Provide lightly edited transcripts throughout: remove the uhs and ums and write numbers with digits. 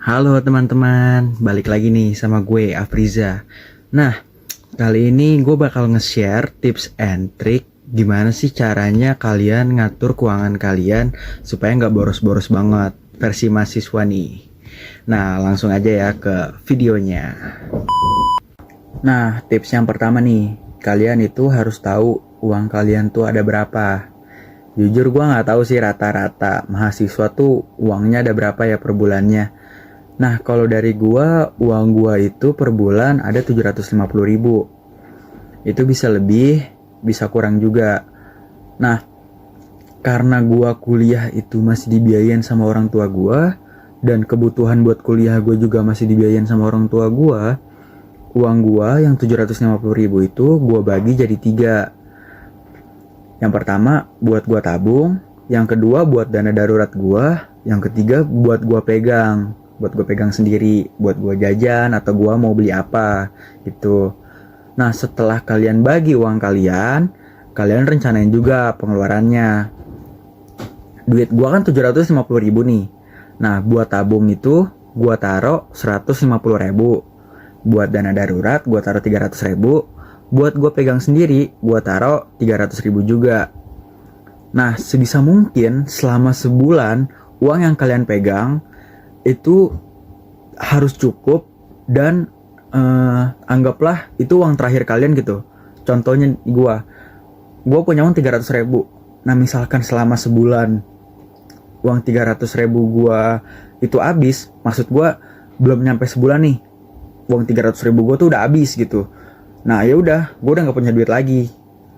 Halo teman-teman, balik lagi nih sama gue Afriza. Nah, kali ini gue bakal nge-share tips and trick gimana sih caranya kalian ngatur keuangan kalian supaya nggak boros-boros banget versi mahasiswa nih. Nah, langsung aja ya ke videonya. Nah, tips yang pertama nih, kalian itu harus tahu uang kalian tuh ada berapa. Jujur gue nggak tahu sih rata-rata mahasiswa tuh uangnya ada berapa ya per bulannya. Nah, kalau dari gua, uang gua itu per bulan ada 750.000. Itu bisa lebih, bisa kurang juga. Nah, karena gua kuliah itu masih dibiayain sama orang tua gua, dan kebutuhan buat kuliah gua juga masih dibiayain sama orang tua gua, uang gua yang 750.000 itu gua bagi jadi 3. Yang pertama buat gua tabung, yang kedua buat dana darurat gua, yang ketiga buat gua pegang sendiri, buat gue jajan atau gue mau beli apa gitu. Nah, setelah kalian bagi uang kalian, kalian rencanain juga pengeluarannya. Duit gue kan 750.000 nih. Nah, buat tabung itu gue taruh 150.000. Buat dana darurat gue taruh 300.000. Buat gue pegang sendiri gue taruh 300.000 juga. Nah, sebisa mungkin selama sebulan uang yang kalian pegang itu harus cukup dan anggaplah itu uang terakhir kalian gitu. Contohnya gue punya uang 300.000. Nah, misalkan selama sebulan uang 300.000 gue itu habis, maksud gue belum nyampe sebulan nih, uang 300.000 gue tuh udah habis gitu. Nah, ya udah, gue udah nggak punya duit lagi.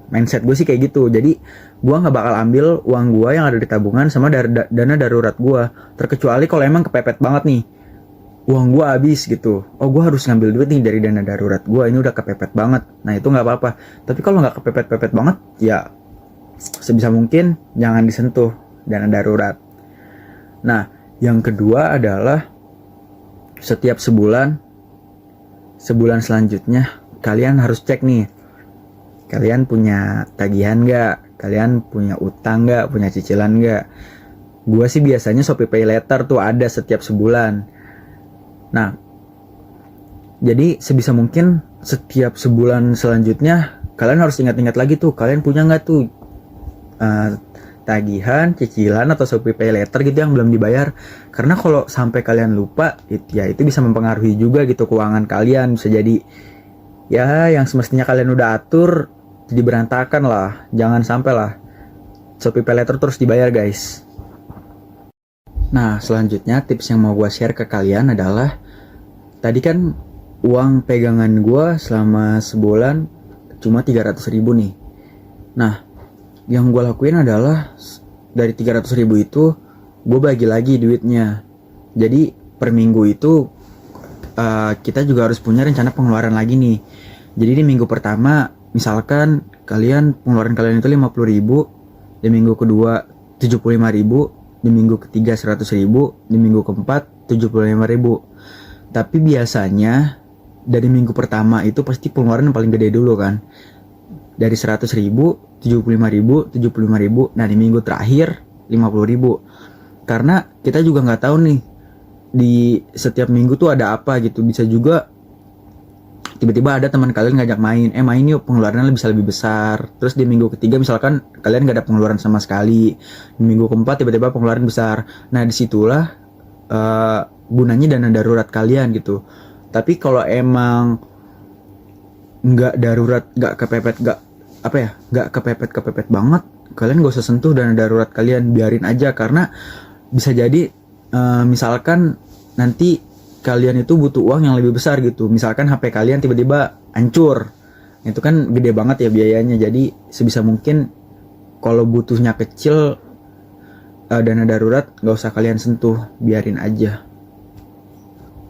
Mindset gue sih kayak gitu. Jadi gue nggak bakal ambil uang gue yang ada di tabungan sama dana darurat gue, terkecuali kalau emang kepepet banget nih, uang gue habis gitu. Oh, gue harus ngambil duit nih dari dana darurat gue, ini udah kepepet banget. Nah, itu nggak apa-apa. Tapi kalau nggak kepepet-pepet banget, ya sebisa mungkin jangan disentuh dana darurat. Nah, yang kedua adalah setiap sebulan selanjutnya kalian harus cek nih, kalian punya tagihan nggak? Kalian punya utang nggak? Punya cicilan nggak? Gue sih biasanya Shopee Pay Later tuh ada setiap sebulan. Nah, jadi sebisa mungkin setiap sebulan selanjutnya kalian harus ingat-ingat lagi tuh, kalian punya nggak tuh tagihan, cicilan atau Shopee Pay Later gitu yang belum dibayar. Karena kalau sampai kalian lupa, itu bisa mempengaruhi juga gitu keuangan kalian. Bisa jadi ya yang semestinya kalian udah atur jadi berantakan lah. Jangan sampai lah Shopee Pay Later terus dibayar, guys. Nah, selanjutnya tips yang mau gue share ke kalian adalah, tadi kan uang pegangan gue selama sebulan cuma 300.000 nih. Nah, yang gue lakuin adalah dari 300.000 itu gue bagi lagi duitnya. Jadi per minggu itu kita juga harus punya rencana pengeluaran lagi nih. Jadi di minggu pertama misalkan pengeluaran kalian itu 50.000, di minggu kedua 75.000, di minggu ketiga 100.000, di minggu keempat 75.000. Tapi biasanya dari minggu pertama itu pasti pengeluaran yang paling gede dulu kan. Dari 100.000, 75.000, 75.000. Nah, di minggu terakhir 50.000. Karena kita juga nggak tahu nih di setiap minggu tuh ada apa gitu. Bisa juga tiba-tiba ada teman kalian ngajak main yuk, pengeluarannya bisa lebih besar. Terus di minggu ketiga misalkan kalian gak ada pengeluaran sama sekali, di minggu keempat tiba-tiba pengeluaran besar. Nah, disitulah gunanya dana darurat kalian gitu. Tapi kalau emang nggak darurat, nggak kepepet banget, kalian gak usah sentuh dana darurat kalian, biarin aja. Karena bisa jadi misalkan nanti kalian itu butuh uang yang lebih besar gitu. Misalkan HP kalian tiba-tiba hancur, itu kan gede banget ya biayanya. Jadi sebisa mungkin kalau butuhnya kecil, dana darurat gak usah kalian sentuh, biarin aja.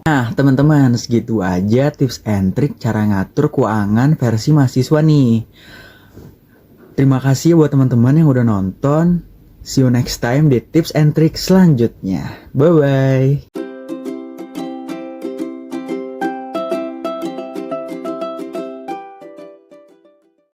Nah, teman-teman, segitu aja tips and trick cara ngatur keuangan versi mahasiswa nih. Terima kasih buat teman-teman yang udah nonton. See you next time di tips and trick selanjutnya. Bye-bye.